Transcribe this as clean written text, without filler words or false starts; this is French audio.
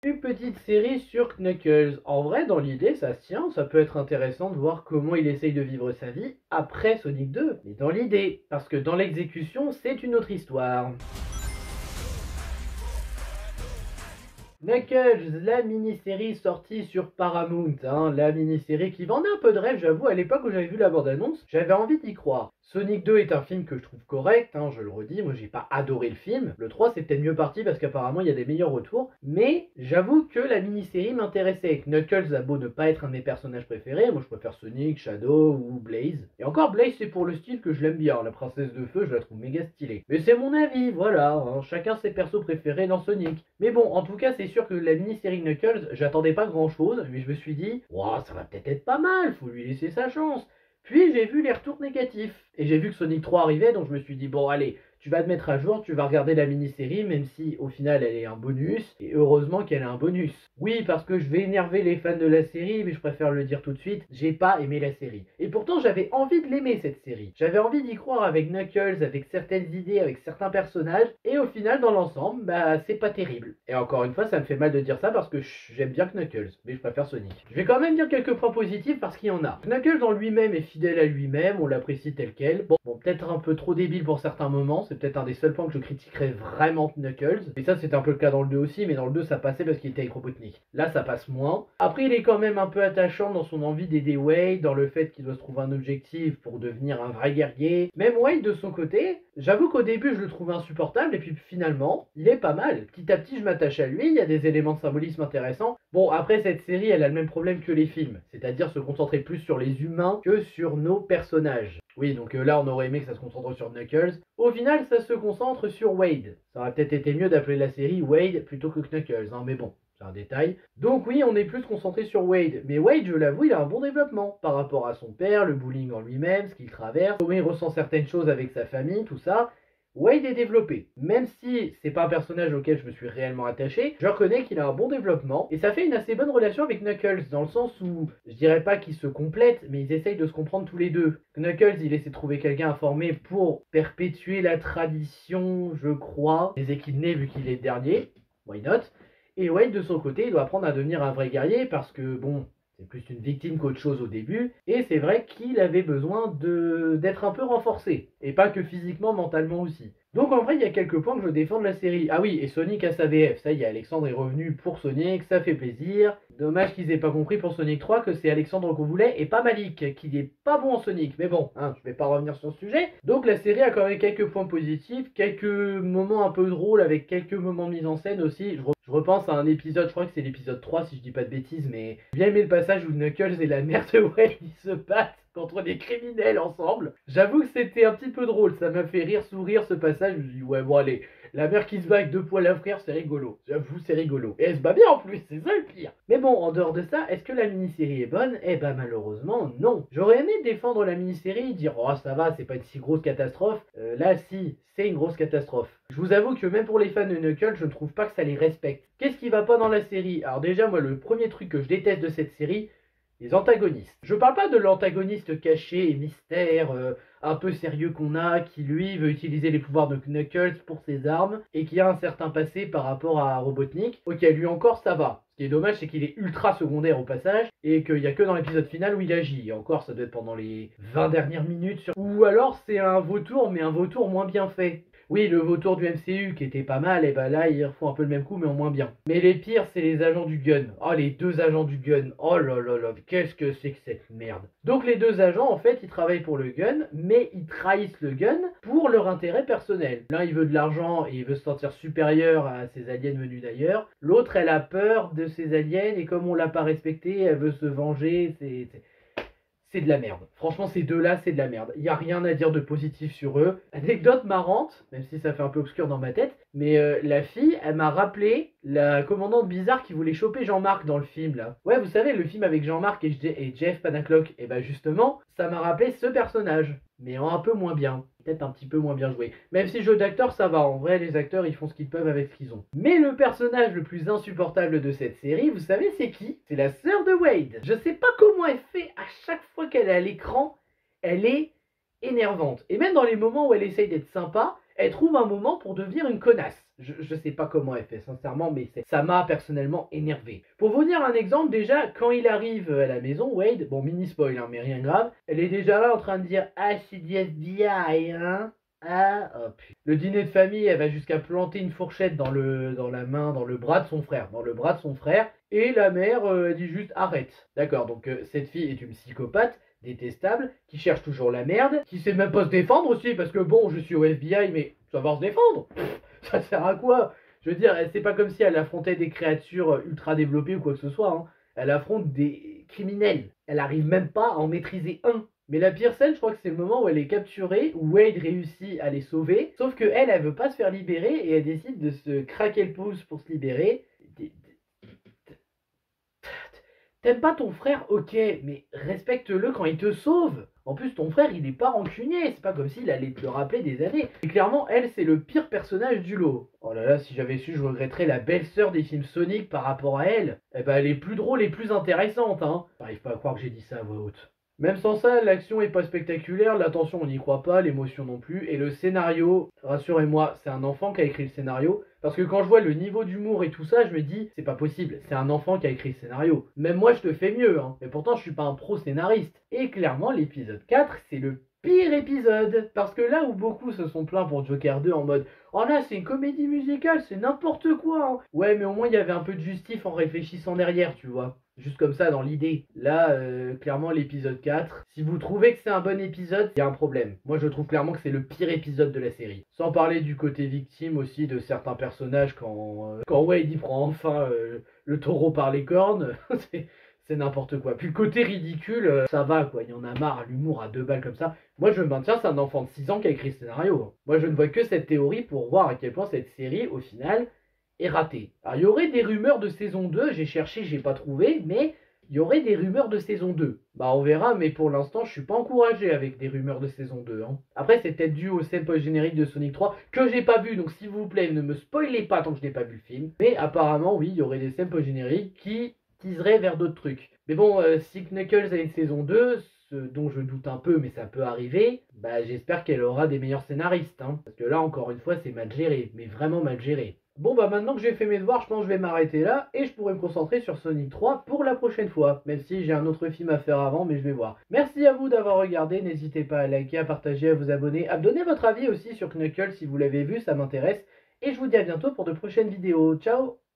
Une petite série sur Knuckles. En vrai, dans l'idée, ça se tient, ça peut être intéressant de voir comment il essaye de vivre sa vie après Sonic 2. Mais dans l'idée, parce que dans l'exécution, c'est une autre histoire. Knuckles, la mini-série sortie sur Paramount, la mini-série qui vendait un peu de rêve, j'avoue, à l'époque où j'avais vu la bande-annonce, j'avais envie d'y croire. Sonic 2 est un film que je trouve correct, je le redis, moi j'ai pas adoré le film. Le 3 c'est peut-être mieux parti parce qu'apparemment il y a des meilleurs retours, mais j'avoue que la mini-série m'intéressait. Knuckles a beau ne pas être un de mes personnages préférés, moi je préfère Sonic, Shadow ou Blaze. Et encore Blaze c'est pour le style que je l'aime bien, la princesse de feu je la trouve méga stylée. Mais c'est mon avis, voilà, chacun ses persos préférés dans Sonic. Mais bon, en tout cas c'est sûr que la mini-série Knuckles, j'attendais pas grand chose, mais je me suis dit, wow, ça va peut-être être pas mal, faut lui laisser sa chance. Puis j'ai vu les retours négatifs. Et j'ai vu que Sonic 3 arrivait, donc je me suis dit, bon allez, tu vas te mettre à jour, tu vas regarder la mini-série, même si au final elle est un bonus, et heureusement qu'elle a un bonus. Oui, parce que je vais énerver les fans de la série, mais je préfère le dire tout de suite, j'ai pas aimé la série. Et pourtant j'avais envie de l'aimer cette série. J'avais envie d'y croire avec Knuckles, avec certaines idées, avec certains personnages, et au final dans l'ensemble, bah c'est pas terrible. Et encore une fois, ça me fait mal de dire ça parce que j'aime bien Knuckles, mais je préfère Sonic. Je vais quand même dire quelques points positifs parce qu'il y en a. Knuckles en lui-même est fidèle à lui-même, on l'apprécie tel quel. Bon, peut-être un peu trop débile pour certains moments, c'est peut-être un des seuls points que je critiquerais vraiment Knuckles. Et ça, c'était un peu le cas dans le 2 aussi, mais dans le 2, ça passait parce qu'il était avec Robotnik. Là, ça passe moins. Après, il est quand même un peu attachant dans son envie d'aider Wade, dans le fait qu'il doit se trouver un objectif pour devenir un vrai guerrier. Même Wade, de son côté, j'avoue qu'au début, je le trouvais insupportable, et puis finalement, il est pas mal. Petit à petit, je m'attache à lui, il y a des éléments de symbolisme intéressants. Bon, après, cette série, elle a le même problème que les films, c'est-à-dire se concentrer plus sur les humains que sur nos personnages. Oui, donc là, on aurait aimé que ça se concentre sur Knuckles. Au final, ça se concentre sur Wade. Ça aurait peut-être été mieux d'appeler la série Wade plutôt que Knuckles, mais bon, c'est un détail. Donc oui, on est plus concentré sur Wade. Mais Wade, je l'avoue, il a un bon développement par rapport à son père, le bullying en lui-même, ce qu'il traverse, comment il ressent certaines choses avec sa famille, tout ça. Wade est développé. Même si c'est pas un personnage auquel je me suis réellement attaché, je reconnais qu'il a un bon développement et ça fait une assez bonne relation avec Knuckles, dans le sens où je dirais pas qu'ils se complètent, mais ils essayent de se comprendre tous les deux. Knuckles, il essaie de trouver quelqu'un à former pour perpétuer la tradition, je crois, des équidnés vu qu'il est le dernier. Why not? Et Wade, de son côté, il doit apprendre à devenir un vrai guerrier parce que, bon, c'est plus une victime qu'autre chose au début, et c'est vrai qu'il avait besoin d'être un peu renforcé, et pas que physiquement, mentalement aussi. Donc en vrai, il y a quelques points que je défends de la série. Ah oui, et Sonic a sa VF, ça y est, Alexandre est revenu pour Sonic, ça fait plaisir. Dommage qu'ils aient pas compris pour Sonic 3 que c'est Alexandre qu'on voulait et pas Malik, qui n'est pas bon en Sonic. Mais bon, je vais pas revenir sur ce sujet. Donc la série a quand même quelques points positifs, quelques moments un peu drôles avec quelques moments de mise en scène aussi. Je repense à un épisode, je crois que c'est l'épisode 3 si je dis pas de bêtises, mais j'ai bien aimé le passage où Knuckles et la mère de Wade ils se battent contre des criminels ensemble. J'avoue que c'était un petit peu drôle, ça m'a fait rire, sourire ce passage. Je me suis dit, ouais, bon, allez, la mère qui se bat avec deux poils à frère, c'est rigolo. J'avoue, c'est rigolo. Et elle se bat bien en plus, c'est ça le pire. Mais bon, en dehors de ça, est-ce que la mini-série est bonne? Eh ben, malheureusement, non. J'aurais aimé défendre la mini-série, dire, oh, ça va, c'est pas une si grosse catastrophe. Là, si, c'est une grosse catastrophe. Je vous avoue que même pour les fans de Knuckles, je ne trouve pas que ça les respecte. Qu'est-ce qui va pas dans la série? Alors déjà, moi, le premier truc que je déteste de cette série, les antagonistes. Je parle pas de l'antagoniste caché et mystère, un peu sérieux qu'on a, qui lui veut utiliser les pouvoirs de Knuckles pour ses armes, et qui a un certain passé par rapport à Robotnik. Ok, lui encore ça va. Ce qui est dommage, c'est qu'il est ultra secondaire au passage, et qu'il n'y a que dans l'épisode final où il agit. Et encore, ça doit être pendant les 20 dernières minutes. Ou alors c'est un vautour, mais un vautour moins bien fait. Oui, le vautour du MCU qui était pas mal, et bah là ils refont un peu le même coup mais en moins bien. Mais les pires, c'est les agents du gun. Oh, les deux agents du gun. Oh là là là, qu'est-ce que c'est que cette merde. Donc les deux agents, en fait, ils travaillent pour le gun, mais ils trahissent le gun pour leur intérêt personnel. L'un, il veut de l'argent et il veut se sentir supérieur à ses aliens venus d'ailleurs. L'autre, elle a peur de ses aliens et comme on l'a pas respecté, elle veut se venger. C'est de la merde. Franchement, ces deux-là, c'est de la merde. Il n'y a rien à dire de positif sur eux. Anecdote marrante, même si ça fait un peu obscur dans ma tête, mais la fille, elle m'a rappelé la commandante bizarre qui voulait choper Jean-Marc dans le film, là. Ouais, vous savez, le film avec Jean-Marc et Jeff Panaclock. Et bah justement, ça m'a rappelé ce personnage, mais en un peu moins bien. Peut-être un petit peu moins bien joué. Même si jeu d'acteur, ça va. En vrai, les acteurs, ils font ce qu'ils peuvent avec ce qu'ils ont. Mais le personnage le plus insupportable de cette série, vous savez, c'est qui? C'est la sœur de Wade. Je sais pas comment elle fait à chaque fois qu'elle est à l'écran, elle est énervante. Et même dans les moments où elle essaye d'être sympa, elle trouve un moment pour devenir une connasse. Je sais pas comment elle fait, sincèrement, mais ça m'a personnellement énervé. Pour vous dire un exemple, déjà, quand il arrive à la maison, Wade, bon, mini spoil, hein, mais rien de grave, elle est déjà là en train de dire Ah, c'est du FBI, hein. Ah, oh, putain. Le dîner de famille, elle va jusqu'à planter une fourchette dans la main, dans le bras de son frère, et la mère, elle dit juste arrête. D'accord, donc cette fille est une psychopathe détestable, qui cherche toujours la merde, qui sait même pas se défendre aussi, parce que bon, je suis au FBI, mais savoir se défendre, ça sert à quoi? Je veux dire, c'est pas comme si elle affrontait des créatures ultra développées ou quoi que ce soit, hein. Elle affronte des criminels. Elle arrive même pas à en maîtriser un. Mais la pire scène, je crois que c'est le moment où elle est capturée, où Wade réussit à les sauver, sauf que elle veut pas se faire libérer et elle décide de se craquer le pouce pour se libérer. T'aimes pas ton frère, ok, mais respecte-le quand il te sauve. En plus, ton frère, il est pas rancunier, c'est pas comme s'il allait te le rappeler des années. Et clairement, elle, c'est le pire personnage du lot. Oh là là, si j'avais su, je regretterais la belle-sœur des films Sonic par rapport à elle. Eh ben, elle est plus drôle et plus intéressante, hein. J'arrive pas à croire que j'ai dit ça à voix haute. Même sans ça, l'action est pas spectaculaire, l'attention on n'y croit pas, l'émotion non plus, et le scénario, rassurez-moi, c'est un enfant qui a écrit le scénario, parce que quand je vois le niveau d'humour et tout ça, je me dis, c'est pas possible, c'est un enfant qui a écrit le scénario. Même moi je te fais mieux, hein, mais pourtant je suis pas un pro scénariste. Et clairement, l'épisode 4, c'est le pire épisode, parce que là où beaucoup se sont plaints pour Joker 2 en mode oh là c'est une comédie musicale, c'est n'importe quoi, hein. Ouais mais au moins il y avait un peu de justif en réfléchissant derrière, tu vois. Juste comme ça dans l'idée. Là, clairement l'épisode 4, si vous trouvez que c'est un bon épisode, il y a un problème. Moi je trouve clairement que c'est le pire épisode de la série. Sans parler du côté victime aussi de certains personnages quand Wade y prend enfin le taureau par les cornes, c'est n'importe quoi. Puis le côté ridicule, ça va quoi, il y en a marre, l'humour à deux balles comme ça. Moi je maintiens, c'est un enfant de 6 ans qui a écrit le scénario. Moi je ne vois que cette théorie pour voir à quel point cette série, au final, est ratée. Alors il y aurait des rumeurs de saison 2, j'ai cherché, j'ai pas trouvé, mais il y aurait des rumeurs de saison 2. Bah on verra, mais pour l'instant je suis pas encouragé avec des rumeurs de saison 2. Hein. Après c'est peut-être dû au scène post-générique de Sonic 3 que j'ai pas vu, donc s'il vous plaît ne me spoilez pas tant que je n'ai pas vu le film. Mais apparemment oui, il y aurait des scènes post-génériques qui teaserait vers d'autres trucs. Mais bon, si Knuckles a une saison 2, ce dont je doute un peu, mais ça peut arriver, bah j'espère qu'elle aura des meilleurs scénaristes. Hein, parce que là, encore une fois, c'est mal géré, mais vraiment mal géré. Bon bah maintenant que j'ai fait mes devoirs, je pense que je vais m'arrêter là et je pourrai me concentrer sur Sonic 3 pour la prochaine fois. Même si j'ai un autre film à faire avant, mais je vais voir. Merci à vous d'avoir regardé, n'hésitez pas à liker, à partager, à vous abonner, à me donner votre avis aussi sur Knuckles si vous l'avez vu, ça m'intéresse. Et je vous dis à bientôt pour de prochaines vidéos. Ciao!